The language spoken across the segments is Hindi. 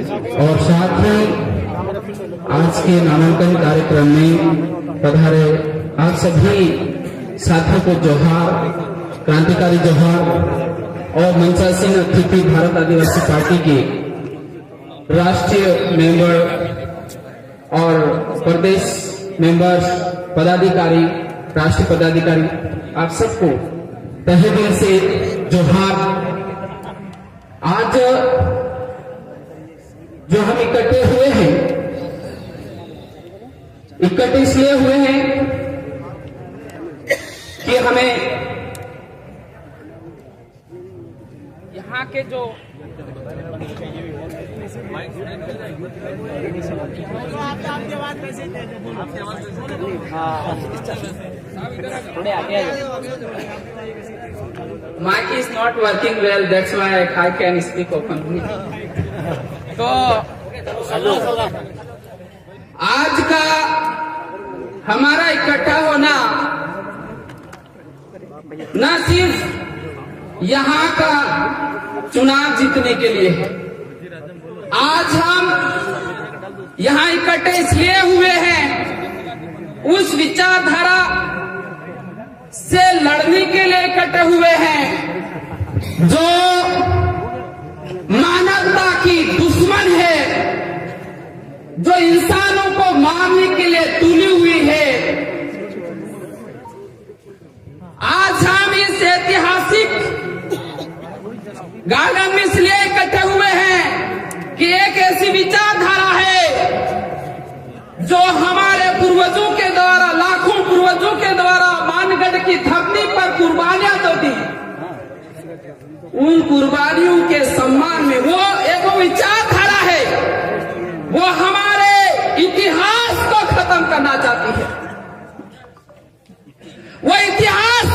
और साथ ही आज के नामांकन कार्यक्रम में पधारे आप सभी साथियों को जोहार, क्रांतिकारी जोहार। और मंचासीन अतिथि भारत आदिवासी पार्टी की राष्ट्रीय मेंबर और प्रदेश मेंबर्स, पदाधिकारी, राष्ट्रीय पदाधिकारी, आप सबको तहे दिल से जोहार। आज जो हम इकट्ठे हुए हैं, इकट्ठे इसलिए हुए हैं कि हमें यहाँ के जो थोड़े आगे mike is not working well, that's why I can speak openly. तो आज का हमारा इकट्ठा होना न सिर्फ यहाँ का चुनाव जीतने के लिए है, आज हम यहाँ इकट्ठे इसलिए हुए हैं उस विचारधारा से लड़ने के लिए इकट्ठे हुए हैं जो मानवता की दुश्मन है, जो इंसानों को मारने के लिए तुली हुई है। आज हम इस ऐतिहासिक गार्डन में इसलिए इकट्ठे हुए हैं कि एक ऐसी विचारधारा है जो हमारे पूर्वजों के द्वारा, लाखों पूर्वजों के द्वारा मानगढ़ की धरती पर कुर्बानियां तो दी, उन कुर्बानियों के सम्मान में वो एक विचारधारा है, वो हमारे इतिहास को खत्म करना चाहती है, वो इतिहास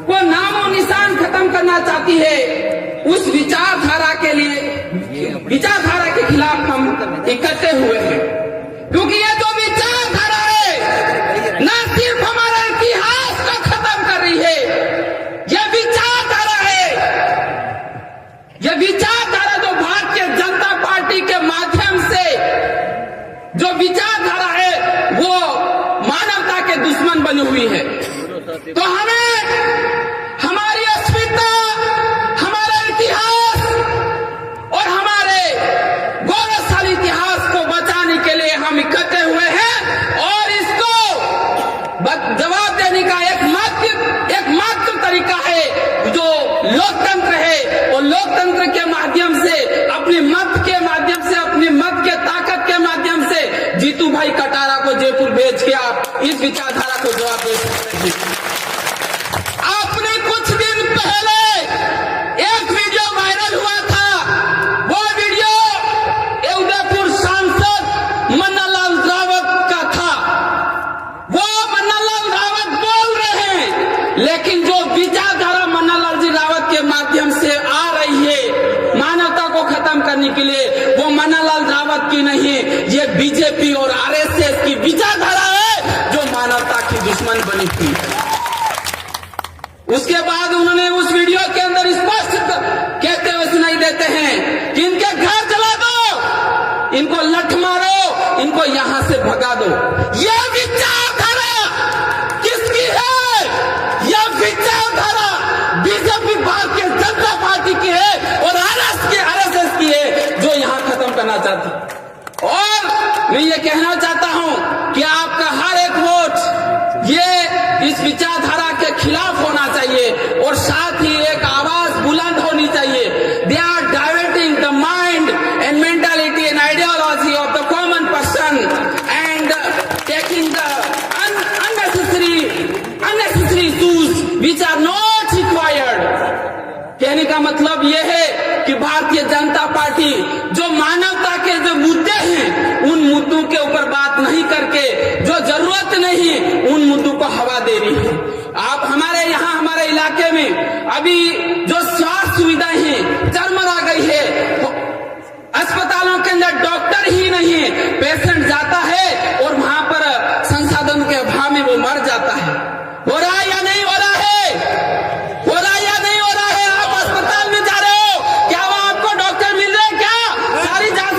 को नामो निशान खत्म करना चाहती है। उस विचारधारा के लिए, विचारधारा के खिलाफ हम इकट्ठे हुए हैं, क्योंकि ये जो विचारधारा है न सिर्फ हमारे इतिहास को खत्म कर रही है, यह विचारधारा है, यह विचारधारा जो भारतीय जनता पार्टी के माध्यम से जो विचारधारा है वो मानवता के दुश्मन बनी हुई है। तो हमें हमारी अस्मिता, हमारा इतिहास और हमारे गौरवशाली इतिहास को बचाने के लिए हम इकट्ठे हुए हैं और इसको जवाब देने का एकमात्र तरीका है जो लोकतंत्र है। और लोकतंत्र के माध्यम से, अपने मत के माध्यम से, अपनी मत के ताकत के माध्यम से जीतू भाई कटारा को जयपुर भेज के आप इस विचारधारा को जवाब दे सकते हैं। आपने कुछ दिन पहले एक वीडियो वायरल हुआ था, वो वीडियो उदयपुर सांसद मन्नालाल रावत का था। वो मन्नालाल रावत बोल रहे हैं, लेकिन जो विचारधारा मन्नालाल जी रावत के माध्यम से आ रही है मानवता को खत्म करने के लिए, वो मन्नालाल रावत की नहीं, ये बीजेपी और आरएसएस की विचारधारा है जो मानवता की दुश्मन बनी थी। उसके बाद उन्होंने उस वीडियो के अंदर स्पष्ट कहते हुए सुनाई देते हैं कि इनके घर जला दो, इनको लठ मारो, इनको यहां से भगा दो। यह विचारधारा किसकी है? यह विचारधारा बीजेपी, भारतीय जनता पार्टी की है और आरएसएस की है जो यहां खत्म करना चाहती। और मैं ये कहना चाहता हूं कि आपका हर एक वोट ये इस विचारधारा के खिलाफ होना चाहिए और साथ ही एक आवाज बुलंद होनी चाहिए। They are diverting the mind and mentality and ideology of the common person and taking the unnecessary issues which are not required। कहने का मतलब यह है कि भारतीय जनता पार्टी जो मानवता के जो मुद्दे हैं उन मुद्दों के ऊपर बात नहीं करके, जो जरूरत नहीं उन मुद्दों को हवा दे रही है। आप हमारे यहाँ, हमारे इलाके में अभी जो स्वास्थ्य सुविधाएं हैं चरमरा गई है, अस्पतालों के अंदर डॉक्टर ही नहीं है, पेशेंट जाता है और वहां पर संसाधन के अभाव में वो मर जाता है। हो रहा है या नहीं हो रहा है? हो रहा है या नहीं हो रहा है? आप अस्पताल में जा रहे हो, क्या वहां आपको डॉक्टर मिल रहे हैं? क्या सारी जांच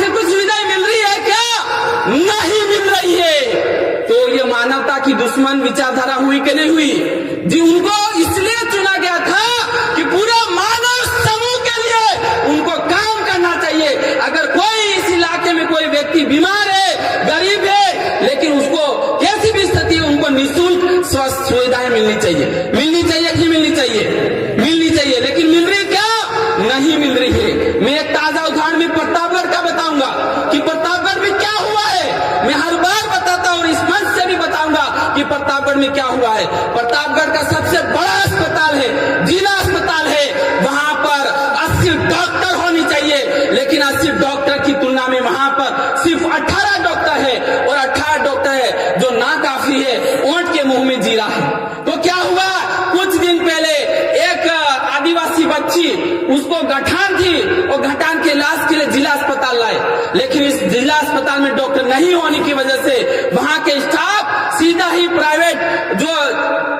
दुश्मन विचारधारा हुई कि नहीं हुई जी। उनको इसलिए चुना गया था कि पूरे मानव समूह के लिए उनको काम करना चाहिए। अगर कोई इस इलाके में कोई व्यक्ति बीमार है, गरीब है, लेकिन उसको कैसी भी स्थिति है, उनको निःशुल्क स्वास्थ्य सुविधाएं मिलनी चाहिए। मिलनी चाहिए कि मिलनी चाहिए? मिलनी चाहिए। लेकिन मिल रही क्या? नहीं मिल रही है। मैं एक ताजा उदाहरण में प्रतापगढ़ का बताऊंगा कि प्रतापगढ़ में क्या हुआ है। मैं हर बार बताता हूं और इस मंच से भी बताऊंगा कि प्रतापगढ़ में क्या हुआ है। प्रतापगढ़ का सबसे बड़ा अस्पताल है, जिला अस्पताल है। वहां पर 80 डॉक्टर होनी चाहिए, लेकिन 80 डॉक्टर की तुलना में वहां पर सिर्फ 18 डॉक्टर है, और 18 डॉक्टर है जो ना काफी है, ऊंट के मुंह में जीरा है। तो क्या हुआ? कुछ दिन पहले एक आदिवासी बच्ची, उसको गठान थी, और गठान के इलाज के लिए जिला अस्पताल लाए, लेकिन इस जिला अस्पताल में डॉक्टर नहीं होने की वजह से वहां के स्टाफ सीधा ही प्राइवेट जो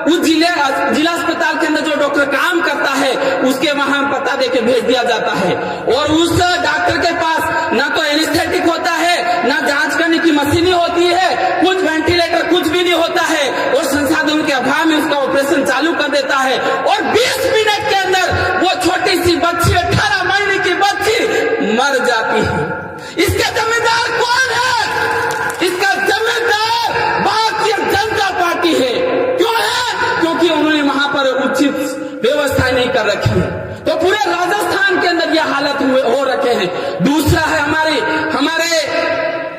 उस जिला अस्पताल के अंदर जो डॉक्टर काम करता है उसके वहां पता देके भेज दिया जाता है। और उस डॉक्टर के पास ना तो एनेस्थेटिक होता है, ना जांच करने की मशीनें होती है, कुछ वेंटिलेटर कुछ भी नहीं होता है, और संसाधनों के अभाव में उसका ऑपरेशन चालू कर देता है। और 20 मिनट के अंदर वो छोटी सी बच्ची, 18 महीने की बच्ची मर जाती है। इसके जिम्मेदार कौन है? इसका जिम्मेदार भारतीय जनता पार्टी है। क्यों है? क्योंकि उन्होंने वहां पर उचित व्यवस्था नहीं कर रखी है। तो पूरे राजस्थान के अंदर यह हालत हो रखे हैं। दूसरा है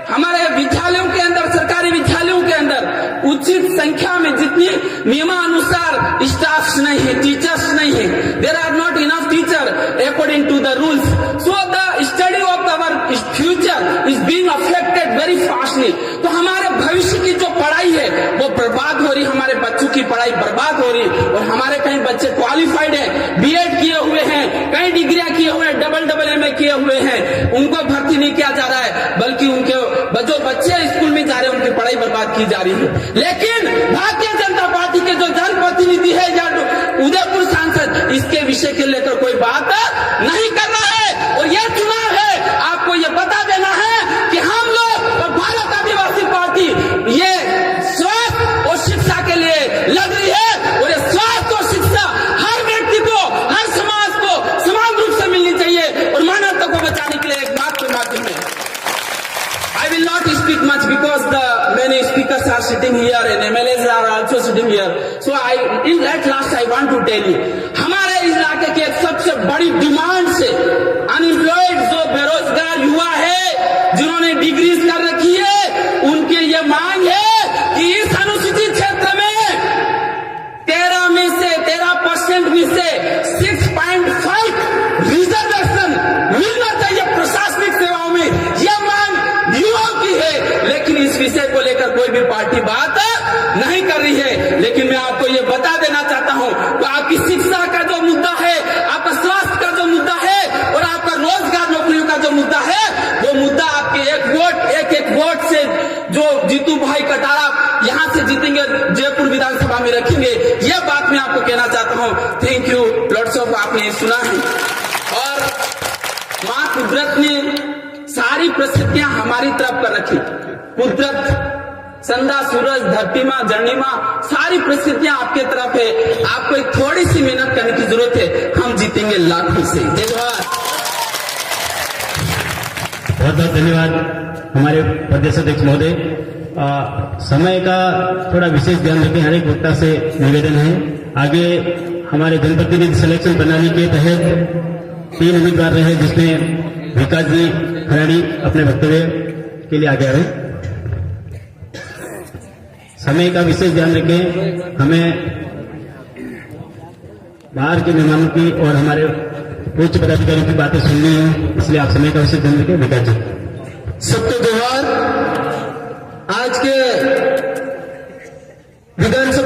हमारे विद्यालयों के अंदर, सरकारी विद्यालयों के अंदर उचित संख्या में जितनी नियमानुसार स्टाफ नहीं है, टीचर्स नहीं है। There are not enough teacher according to the rules, so the study of our future is being affected very fastly. तो हमारे भविष्य की जो पढ़ाई है वो बर्बाद हो रही, हमारे बच्चों की पढ़ाई बर्बाद हो रही। और हमारे कई बच्चे क्वालिफाइड हैं, बीएड किए हुए हैं, कई डिग्रियां किए हुए हैं, डबल MA किए हुए हैं, उनको भर्ती नहीं किया जा रहा है, बल्कि उनके जो बच्चे स्कूल में जा रहे हैं उनकी पढ़ाई बर्बाद की जा रही है। लेकिन भारतीय जनता पार्टी के जो जनप्रतिनिधि है या उदयपुर सांसद, इसके विषय के लेकर कोई बात नहीं कर रहा है। और यह चुनाव है, आपको यह बता देना है कि हम लोग और भारत आदिवासी पार्टी ये स्वास्थ्य और शिक्षा के लिए लड़ रही है। और ये स्वास्थ्य और शिक्षा हर व्यक्ति को, हर समाज को समान रूप से मिलनी चाहिए, और मानवता को बचाने के लिए एकमात्र माध्यम है। I will not speak much because the many speakers are sitting here and MLAs are also sitting here. So at last I want to tell you, हमारे इलाके की एक सबसे बड़ी डिमांड से अनएम्प्लॉयड जो बेरोजगार युवा है, जिन्होंने डिग्रीज कर रखी है, उनकी ये मांग है कि इस अनुसूचित क्षेत्र में 13% में से 6.5 रिजर्वेशन मिलना चाहिए प्रशासनिक सेवाओं में। यह मांग युवाओं की है, लेकिन इस विषय को लेकर कोई भी पार्टी बात नहीं कर रही है। लेकिन मैं आपको ये बता देना चाहता हूं कि आपकी शिक्षा का जो मुद्दा है, आपका स्वास्थ्य का जो मुद्दा है, और आपका रोजगार नौकरियों का जो मुद्दा है, वो मुद्दा आपके एक वोट से जो जीतू भाई कटारा यहां से जीतेंगे, जयपुर विधानसभा में रखेंगे। यह बात मैं आपको कहना चाहता हूं। थैंक यू लॉट्स ऑफ, आपने सुना है। और मां कुदरत ने सारी परिस्थितियां हमारी तरफ कर रखी। कुदरत, संधा, सूरज, धरती मां, जर्नी मां, सारी परिस्थितियां आपके तरफ है। आपको एक थोड़ी सी मेहनत करने की जरूरत है। हम जीतेंगे लाखों से। धन्यवाद, बहुत बहुत धन्यवाद हमारे प्रदेश अध्यक्ष महोदय। समय का थोड़ा विशेष ध्यान रखें, हर एक वक्ता से निवेदन है। आगे हमारे जनप्रतिनिधि सिलेक्शन प्रणाली के तहत 3 उम्मीदवार रहे, जिसमें विकास जी खराड़ी अपने वक्तव्य के लिए आगे आ रहे। समय का विशेष ध्यान रखें, हमें बाहर के मेहमानों की और हमारे उच्च पदाधिकारियों की बातें सुननी है, इसलिए आप समय का विशेष ध्यान रखें। विकास जी। सबको जोहार। आज के विधानसभा